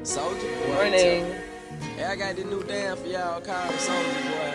Soldier Boy. Morning. Hey, I got this new dance for y'all called Soldier Boy.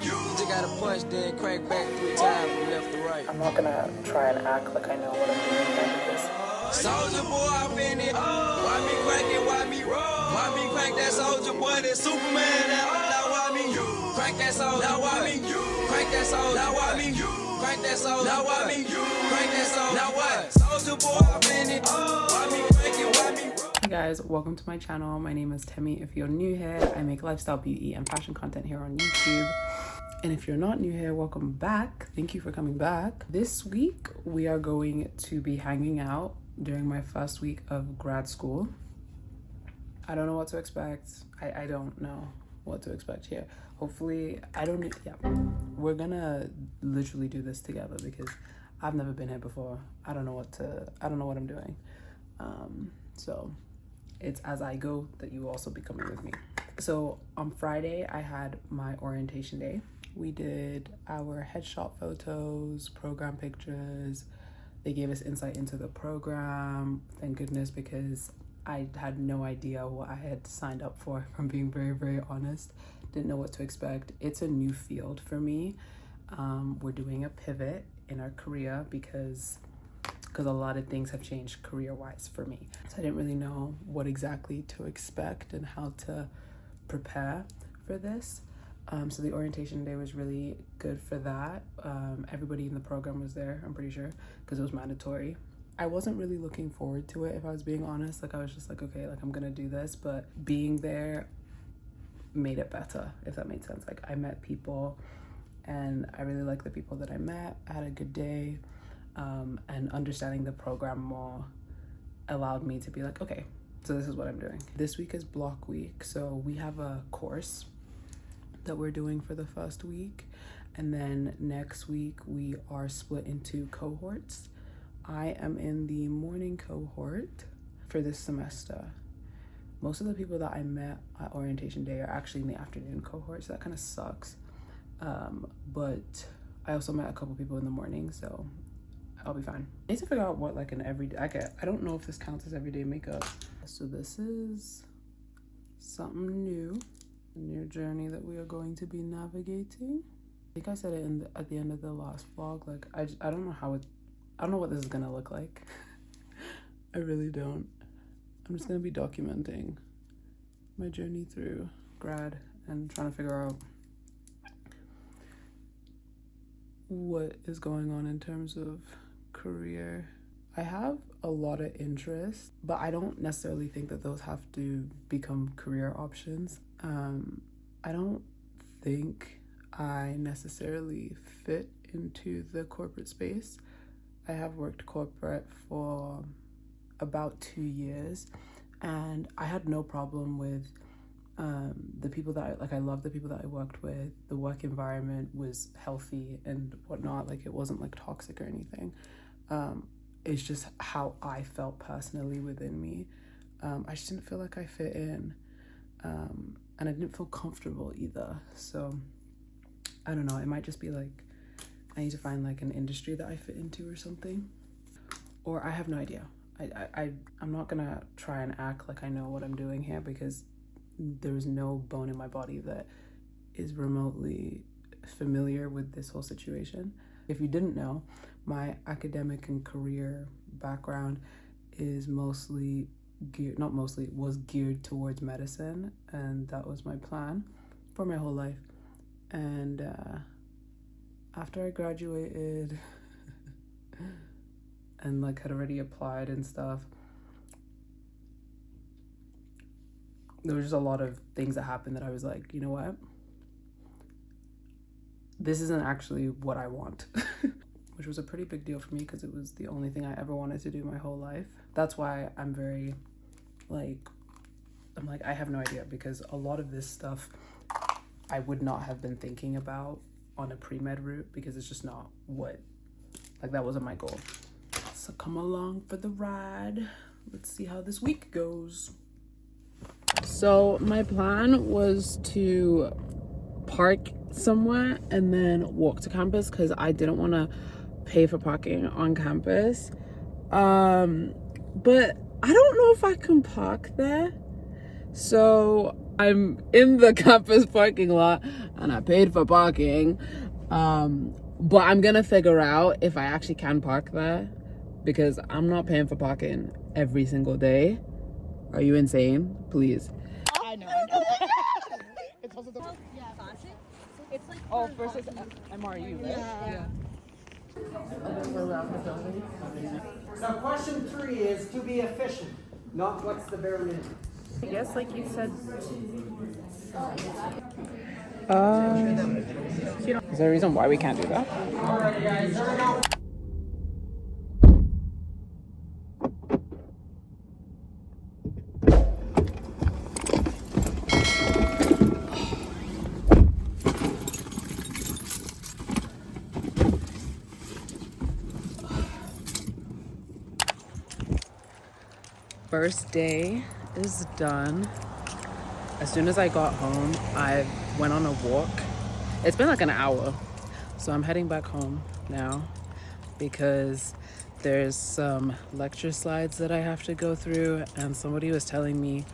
You just gotta punch, then crank back 3 times from left to right. I'm not gonna try and act like I know what I'm doing here because Soldier Boy, I'm in it. Why me crank it? Why me roll? Why me crank that Soldier Boy? That Superman now. Now why me crank that Soldier? Now why me crank that Soldier? Now why me crank that Soldier? Now why me crank that Soldier? Now what? Soldier Boy, I'm in it. Why me crank it? Why me roll? Hey guys, welcome to my channel. My name is Temi. If you're new here, I make lifestyle, beauty, and fashion content here on YouTube. And if you're not new here, welcome back. Thank you for coming back. This week, we are going to be hanging out during my first week of grad school. I don't know what to expect. I don't know what to expect here. Hopefully, we're gonna literally do this together because I've never been here before. I don't know what I'm doing. So it's as I go that you will also be coming with me. So on Friday, I had my orientation day. We did our headshot photos, program pictures. They gave us insight into the program. Thank goodness, because I had no idea what I had signed up for, if I'm being very, very honest. Didn't know what to expect. It's a new field for me. We're doing a pivot in our career because a lot of things have changed career-wise for me. So I didn't really know what exactly to expect and how to prepare for this. So the orientation day was really good for that. Everybody in the program was there, I'm pretty sure, because it was mandatory. I wasn't really looking forward to it, if I was being honest. Like, I was just like, okay, like I'm gonna do this, but being there made it better, if that made sense. Like, I met people and I really liked the people that I met. I had a good day. And understanding the program more allowed me to be like, okay, so this is what I'm doing. This week is block week, so we have a course that we're doing for the first week, and then next week we are split into cohorts. I am in the morning cohort for this semester. Most of the people that I met at orientation day are actually in the afternoon cohort, so that kind of sucks. But I also met a couple people in the morning, so I'll be fine. I need to figure out what like an everyday, I don't know if this counts as everyday makeup. So this is something new, a new journey that we are going to be navigating. I think I said it at the end of the last vlog, like I don't know what this is gonna look like. I really don't. I'm just gonna be documenting my journey through grad and trying to figure out what is going on in terms of career. I have a lot of interests, but I don't necessarily think that those have to become career options. I don't think I necessarily fit into the corporate space. I have worked corporate for about 2 years, and I had no problem with the people that I love the people that I worked with. The work environment was healthy and whatnot. Like, it wasn't like toxic or anything. It's just how I felt personally within me. I just didn't feel like I fit in, and I didn't feel comfortable either. So I don't know, it might just be like I need to find like an industry that I fit into or something, or I have no idea. I'm not gonna try and act like I know what I'm doing here because there's no bone in my body that is remotely familiar with this whole situation. If you didn't know, my academic and career background is was geared towards medicine, and that was my plan for my whole life. And after I graduated and like had already applied and stuff, there was just a lot of things that happened that I was like, you know what? This isn't actually what I want. Which was a pretty big deal for me because it was the only thing I ever wanted to do my whole life. That's why I'm very I'm like, I have no idea, because a lot of this stuff I would not have been thinking about on a pre-med route because it's just not that wasn't my goal. So come along for the ride. Let's see how this week goes. So my plan was to park somewhere and then walk to campus because I didn't want to pay for parking on campus. But I don't know if I can park there. So I'm in the campus parking lot and I paid for parking. But I'm gonna figure out if I actually can park there because I'm not paying for parking every single day. Are you insane? Please. I know. It's also the it's like Oh, versus MRU, right? yeah. Now, question 3 is to be efficient, not what's the bare minimum. I guess, like you said. Is there a reason why we can't do that? Alright, guys, here we go. First day is done. As soon as I got home, I went on a walk. It's been like an hour. So I'm heading back home now because there's some lecture slides that I have to go through, and somebody was telling me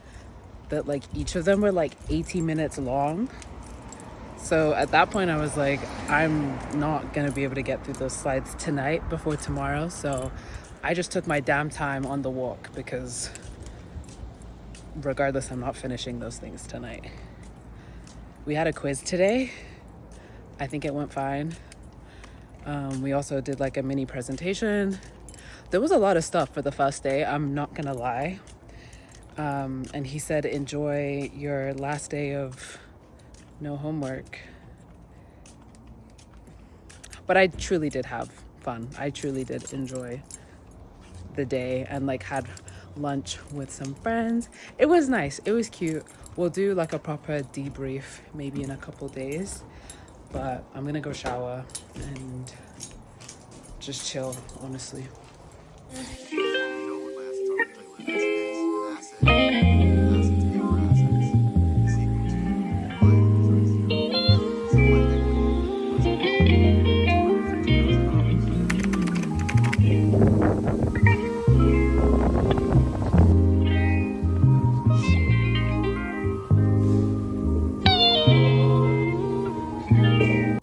that like each of them were like 18 minutes long. So at that point I was like, I'm not gonna be able to get through those slides tonight before tomorrow. So I just took my damn time on the walk because regardless, I'm not finishing those things tonight. We had a quiz today. I think it went fine. We also did like a mini presentation. There was a lot of stuff for the first day, I'm not gonna lie. And he said, enjoy your last day of no homework. But I truly did have fun. I truly did enjoy the day and like had lunch with some friends. It was nice. It was cute. We'll do like a proper debrief maybe in a couple days, but I'm gonna go shower and just chill, honestly.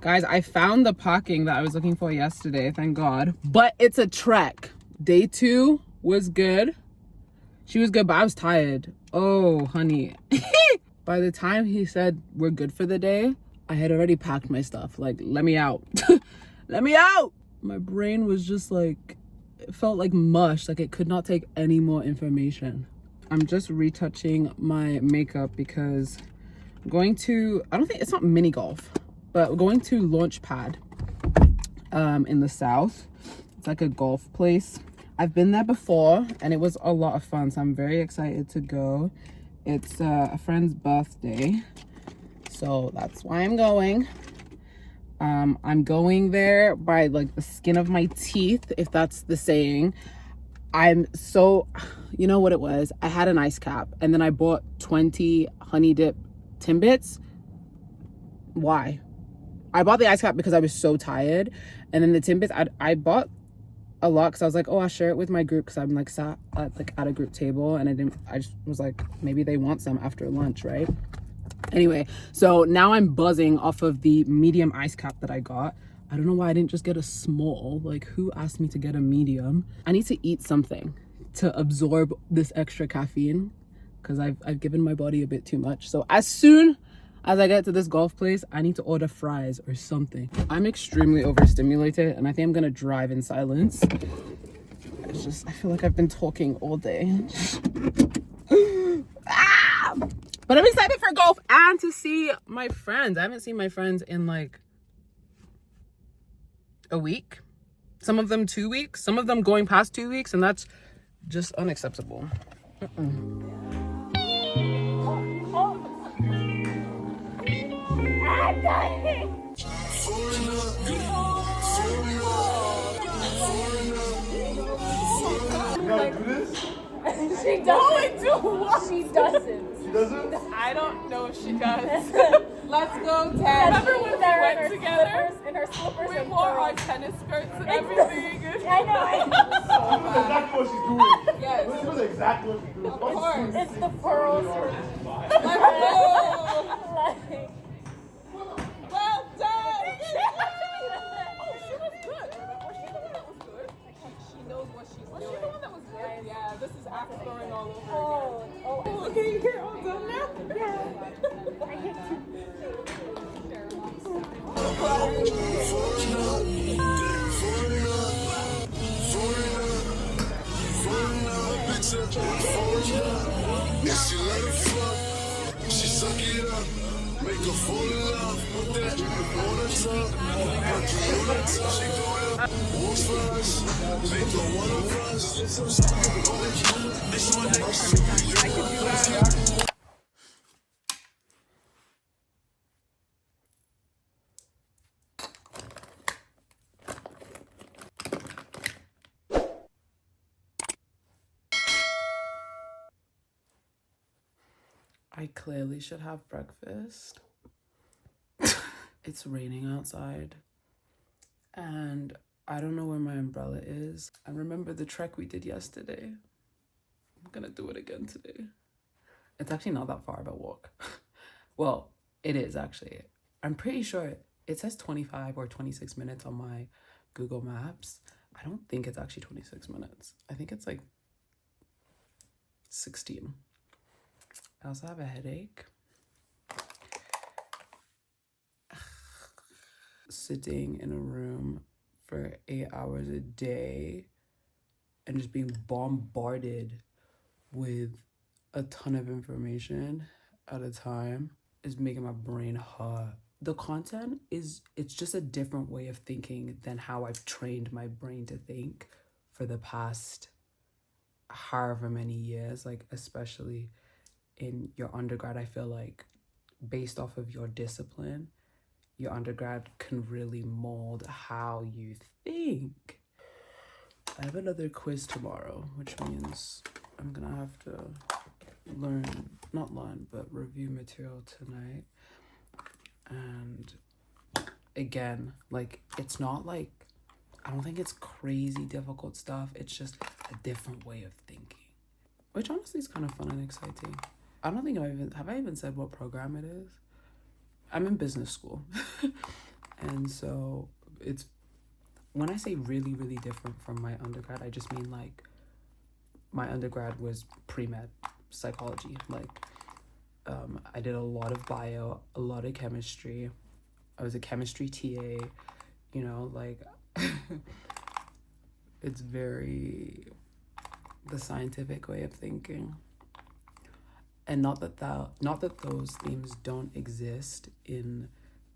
Guys, I found the parking that I was looking for yesterday, thank God. But it's a trek. Day 2 was good. She was good, but I was tired. Oh, honey. By the time he said we're good for the day, I had already packed my stuff. Like, let me out. Let me out! My brain was just like, it felt like mush. Like it could not take any more information. I'm just retouching my makeup because I'm going to, I don't think, it's not mini golf, but we're going to Launchpad in the south. It's like a golf place. I've been there before and it was a lot of fun, so I'm very excited to go. It's a friend's birthday, so that's why I'm going. I'm going there by like the skin of my teeth, if that's the saying. I'm so, you know what it was? I had an ice cap and then I bought 20 honey dip Timbits. Why? I bought the ice cap because I was so tired, and then the Timbits I bought a lot because I was like, oh, I'll share it with my group because I'm like sat at a group table, and I just was like, maybe they want some after lunch, right? Anyway, so now I'm buzzing off of the medium ice cap that I got. I don't know why I didn't just get a small. Like, who asked me to get a medium? I need to eat something to absorb this extra caffeine because I've given my body a bit too much. So as soon as I get to this golf place, I need to order fries or something. I'm extremely overstimulated and I think I'm gonna drive in silence. It's just, I feel like I've been talking all day. Ah! But I'm excited for golf and to see my friends. I haven't seen my friends in like a week. Some of them 2 weeks, some of them going past 2 weeks, and that's just unacceptable. She doesn't. She doesn't. I don't know if she does. Let's go, Ted. Remember Remember when we there went in her together? slippers, in her slippers We and wore our pearls. tennis skirts and everything. I know. Exactly what she's doing. Yes. This is exactly what she's doing. Of course. It's the pearls. Let's go. Like, Well done. Oh, she was good. Was she the one that was good? She knows what she's doing. Was she the one that was good? Yeah, this is axe throwing all over again. oh. Okay, you're all done now? If she let it fuck, she suck it up. Make her fall in love with that on the top. Monkey on the top. She go up, walks for us. Make her one of us. This one next. I clearly should have breakfast. It's raining outside. And I don't know where my umbrella is. I remember the trek we did yesterday. I'm gonna do it again today. It's actually not that far of a walk. Well, it is actually. I'm pretty sure it says 25 or 26 minutes on my Google Maps. I don't think it's actually 26 minutes. I think it's like 16. I also have a headache. Sitting in a room for 8 hours a day and just being bombarded with a ton of information at a time is making my brain hot. The content it's just a different way of thinking than how I've trained my brain to think for the past however many years, like especially in your undergrad. I feel like based off of your discipline, your undergrad can really mold how you think. I have another quiz tomorrow, which means I'm gonna have to but review material tonight. And again, like, it's not like, I don't think it's crazy difficult stuff. It's just a different way of thinking, which honestly is kind of fun and exciting. I don't think have I even said what program it is? I'm in business school. And so it's, when I say really, really different from my undergrad, I just mean like my undergrad was pre-med psychology. Like I did a lot of bio, a lot of chemistry. I was a chemistry TA, you know, like it's very the scientific way of thinking. And not that those themes don't exist in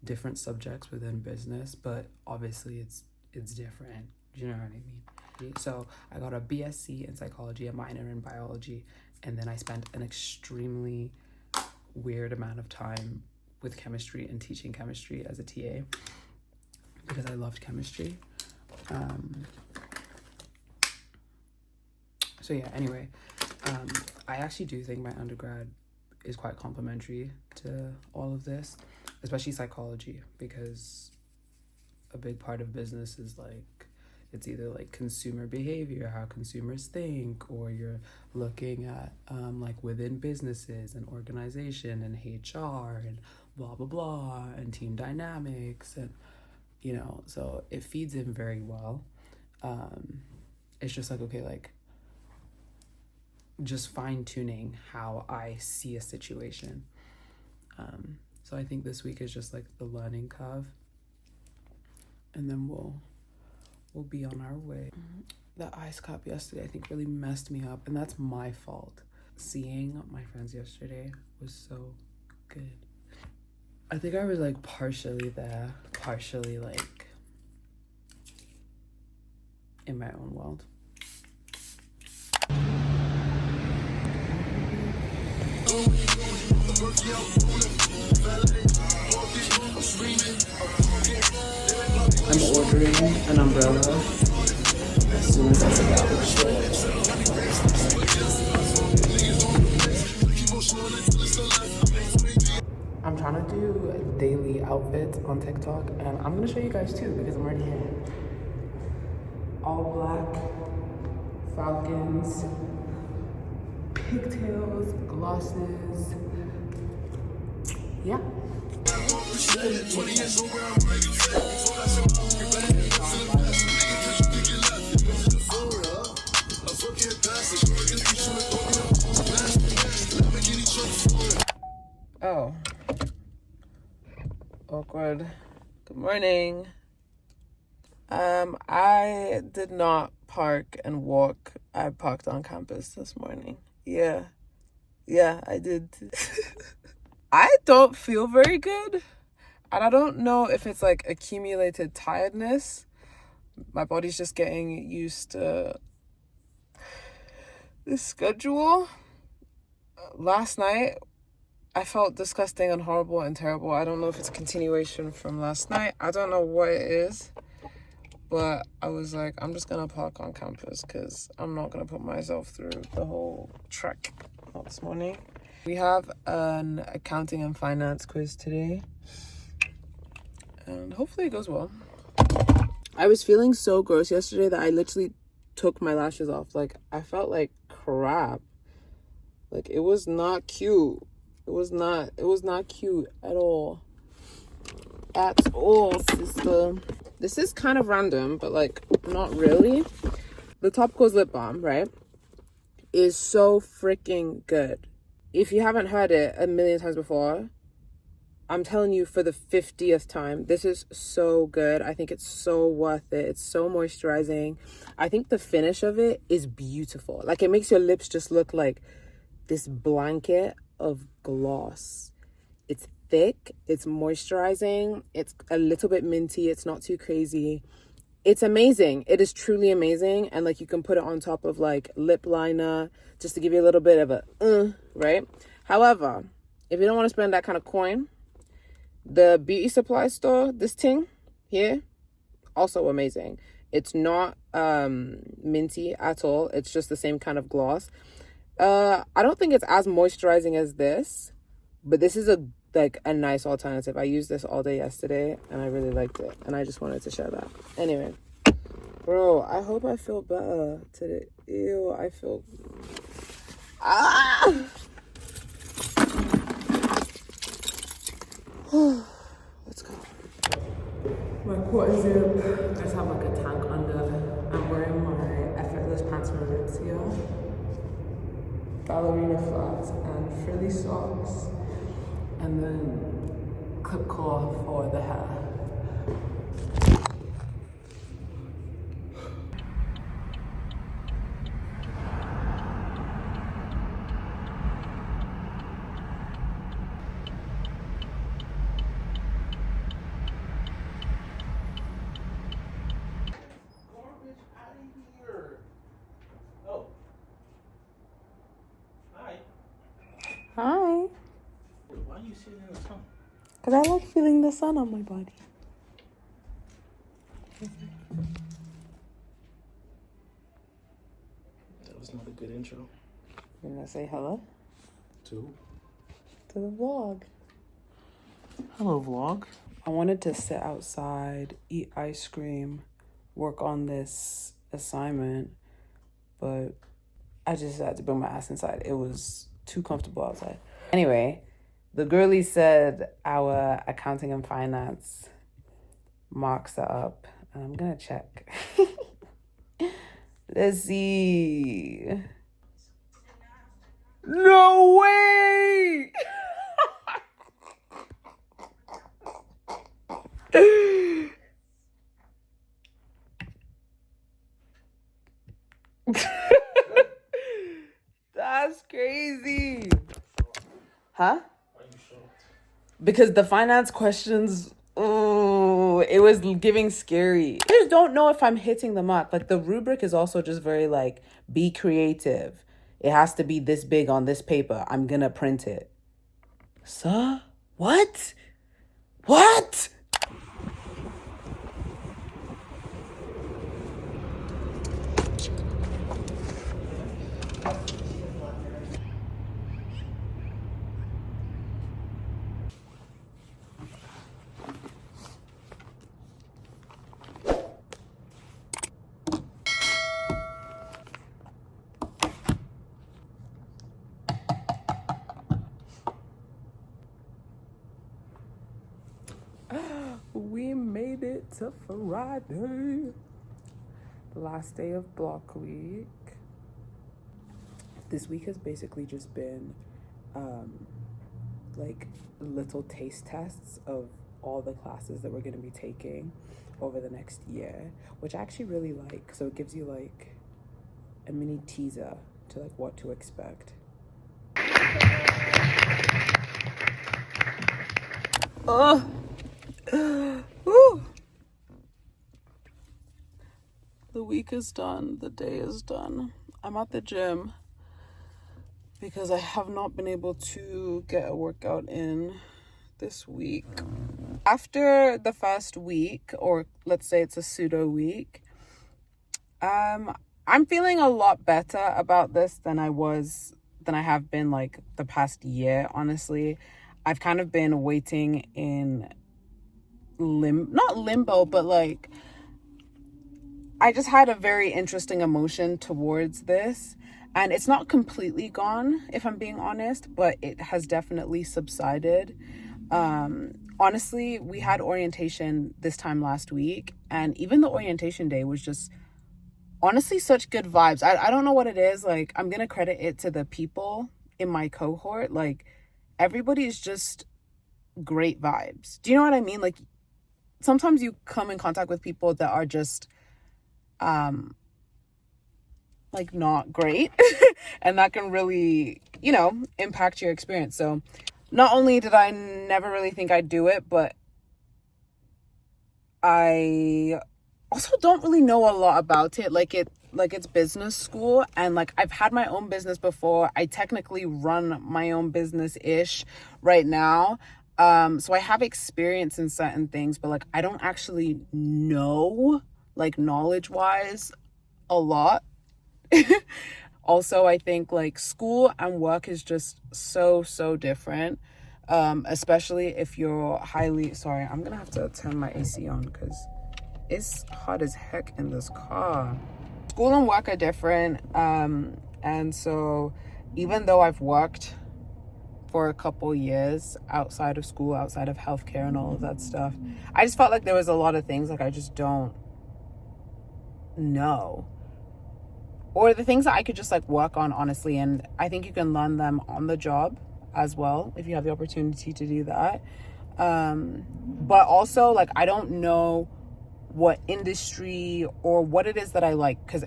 different subjects within business, but obviously it's different. You know what I mean? So I got a BSc in psychology, a minor in biology, and then I spent an extremely weird amount of time with chemistry and teaching chemistry as a TA because I loved chemistry. So yeah, anyway, I actually do think my undergrad is quite complementary to all of this, especially psychology, because a big part of business is like, it's either like consumer behavior, how consumers think, or you're looking at like within businesses and organization and HR and blah, blah, blah, and team dynamics. And, you know, so it feeds in very well. It's just like, okay, like just fine tuning how I see a situation. So I think this week is just like the learning curve, and then we'll be on our way. The ice cup yesterday, I think, really messed me up, and that's my fault. Seeing my friends yesterday was so good. I think I was like partially there, partially like in my own world. I'm ordering an umbrella as soon as I sit down. I'm trying to do do daily outfits on TikTok, and I'm gonna show you guys too because I'm already here. All black, falcons, pigtails, glosses. Yeah. Oh. Awkward. Good morning. I did not park and walk. I parked on campus this morning. Yeah, I did. I don't feel very good. And I don't know if it's like accumulated tiredness. My body's just getting used to this schedule. Last night, I felt disgusting and horrible and terrible. I don't know if it's a continuation from last night. I don't know what it is. But I was like, I'm just going to park on campus because I'm not going to put myself through the whole trek. Not this morning. We have an accounting and finance quiz today. And hopefully it goes well. I was feeling so gross yesterday that I literally took my lashes off. Like, I felt like crap. Like, it was not cute. It was not cute at all. At all, sister. This is kind of random, but like, not really. The Topicals lip balm, right, is so freaking good. If you haven't heard it a million times before, I'm telling you for the 50th time, this is so good. I think it's so worth it. It's so moisturizing. I think the finish of it is beautiful. Like, it makes your lips just look like this blanket of gloss. It's thick, it's moisturizing, it's a little bit minty, it's not too crazy. It's amazing. It is truly amazing. And like, you can put it on top of like lip liner just to give you a little bit of a right? However, if you don't want to spend that kind of coin, the beauty supply store, this thing here, also amazing. It's not minty at all. It's just the same kind of gloss. I don't think it's as moisturizing as this, but this is a nice alternative. I used this all day yesterday and I really liked it, and I just wanted to share that. Anyway, bro, I hope I feel better today. Ew, I feel let's go. My quarter zip. I just have like a tank under. I'm wearing my effortless pants from Aritzia, ballerina flats and frilly socks, and then clip claw for the hair. Hi. Why are you sitting in the sun? Because I like feeling the sun on my body. That was not a good intro. You're going to say hello? To To the vlog. hello, vlog. I wanted to sit outside, eat ice cream, work on this assignment, but I just had to bring my ass inside. It was too comfortable outside. Anyway, the girlies said our accounting and finance marks are up. And I'm gonna check. Let's see. No way! That's crazy. Huh? Why are you shocked? Because the finance questions, oh, it was giving scary. I just don't know if I'm hitting the mark. Like, the rubric is also just very like, be creative. It has to be this big on this paper. I'm gonna print it. Sir? What? What? It's a Friday. Last day of block week. This week has basically just been like little taste tests of all the classes that we're going to be taking over the next year, which I actually really like. So it gives you like a mini teaser to like what to expect. Oh, woo. The week is done. The day is done. I'm at the gym because I have not been able to get a workout in this week. After the first week, or let's say it's a pseudo week, I'm feeling a lot better about this than I have been like the past year, honestly. I've kind of been waiting in not limbo, but like I just had a very interesting emotion towards this, and it's not completely gone, if I'm being honest, but it has definitely subsided. Honestly, we had orientation this time last week, and even the orientation day was just honestly such good vibes. I don't know what it is. Like, I'm gonna credit it to the people in my cohort. Like, everybody is just great vibes. Do you know what I mean? Like, sometimes you come in contact with people that are just like not great and that can really, you know, impact your experience. So not only did I never really think I'd do it, but I also don't really know a lot about it. Like it's business school, and like I've had my own business before. I technically run my own business-ish right now. So I have experience in certain things, but like I don't actually know, like knowledge-wise, a lot. Also, I think like school and work is just so different, especially if you're sorry, I'm gonna have to turn my AC on because it's hot as heck in this car. School and work are different, and so even though I've worked for a couple years outside of school, outside of healthcare and all of that stuff, I just felt like there was a lot of things like I just don't know, or the things that I could just like work on, honestly. And I think you can learn them on the job as well if you have the opportunity to do that. But also like I don't know what industry or what it is that I like, because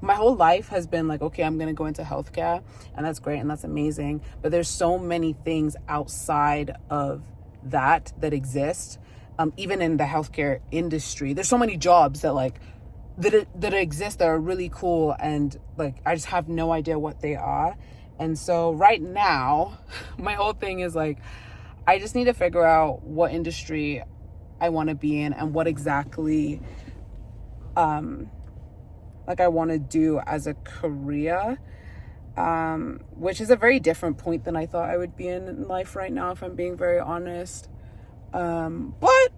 my whole life has been like, okay, I'm gonna go into healthcare, and that's great and that's amazing, but there's so many things outside of that exist. Even in the healthcare industry, there's so many jobs that like that exist that are really cool, and like I just have no idea what they are. And so right now my whole thing is like I just need to figure out what industry I want to be in and what exactly like I want to do as a career, which is a very different point than I thought I would be in life right now, if I'm being very honest. But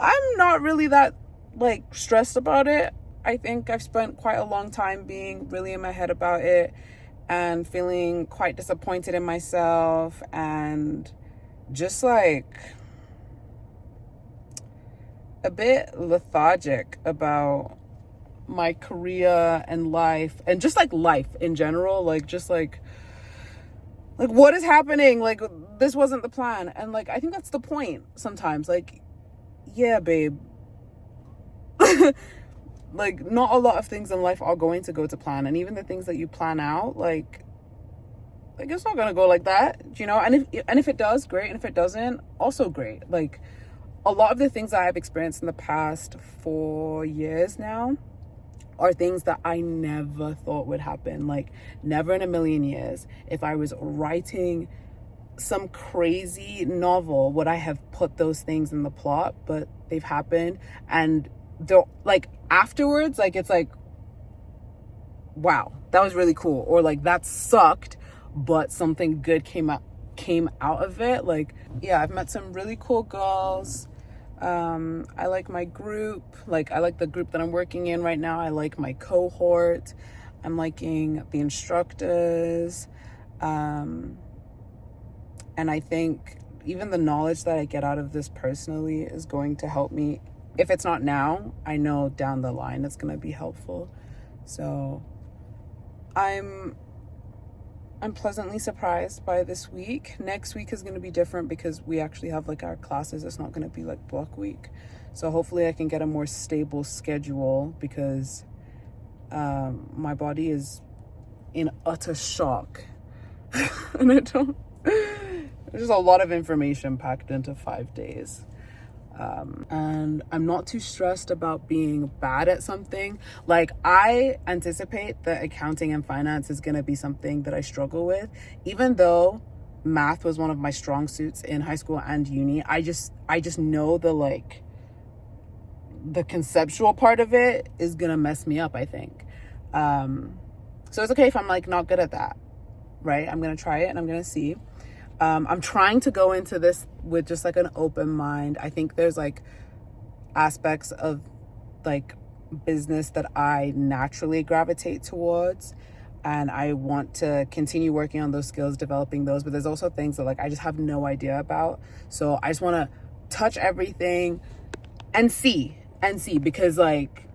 I'm not really that like stressed about it. I think I've spent quite a long time being really in my head about it and feeling quite disappointed in myself and just like a bit lethargic about my career and life, and just like life in general, like just like what is happening? Like, this wasn't the plan. And like I think that's the point sometimes. Like, yeah, babe, like not a lot of things in life are going to go to plan, and even the things that you plan out, like it's not gonna go like that, you know. And if it does, great, and if it doesn't, also great. Like a lot of the things that I've experienced in the past 4 years now are things that I never thought would happen. Like, never in a million years, if I was writing some crazy novel, would I have put those things in the plot. But they've happened, and they're like afterwards, like it's like, wow, that was really cool, or like that sucked, but something good came out of it. Like, yeah, I've met some really cool girls. I like my group. Like, I like the group that I'm working in right now. I like my cohort. I'm liking the instructors. And I think even the knowledge that I get out of this personally is going to help me. If it's not now, I know down the line it's going to be helpful. So I'm pleasantly surprised by this week. Next week is going to be different because we actually have like our classes. It's not going to be like block week. So hopefully I can get a more stable schedule because my body is in utter shock. And there's just a lot of information packed into 5 days. And I'm not too stressed about being bad at something. Like, I anticipate that accounting and finance is going to be something that I struggle with, even though math was one of my strong suits in high school and uni. I just know the conceptual part of it is going to mess me up, I think. So it's okay if I'm like not good at that, right? I'm going to try it and I'm going to see. I'm trying to go into this with just like an open mind. I think there's like aspects of like business that I naturally gravitate towards, and I want to continue working on those skills, developing those. But there's also things that like I just have no idea about. So I just want to touch everything and see because like,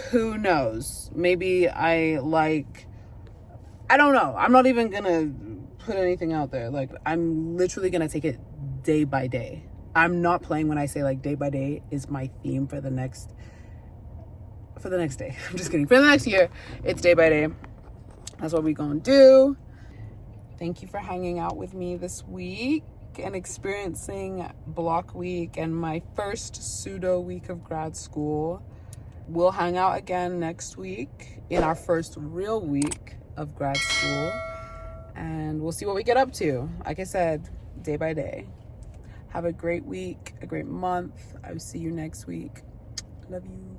who knows? Maybe I don't know. I'm not even gonna put anything out there. Like, I'm literally gonna take it day by day. I'm not playing when I say like day by day is my theme for the next day. I'm just kidding. For the next year, it's day by day. That's what we gonna do. Thank you for hanging out with me this week and experiencing block week and my first pseudo week of grad school. We'll hang out again next week in our first real week of grad school, and we'll see what we get up to. Like I said, day by day. Have a great week, a great month. I will see you next week. Love you.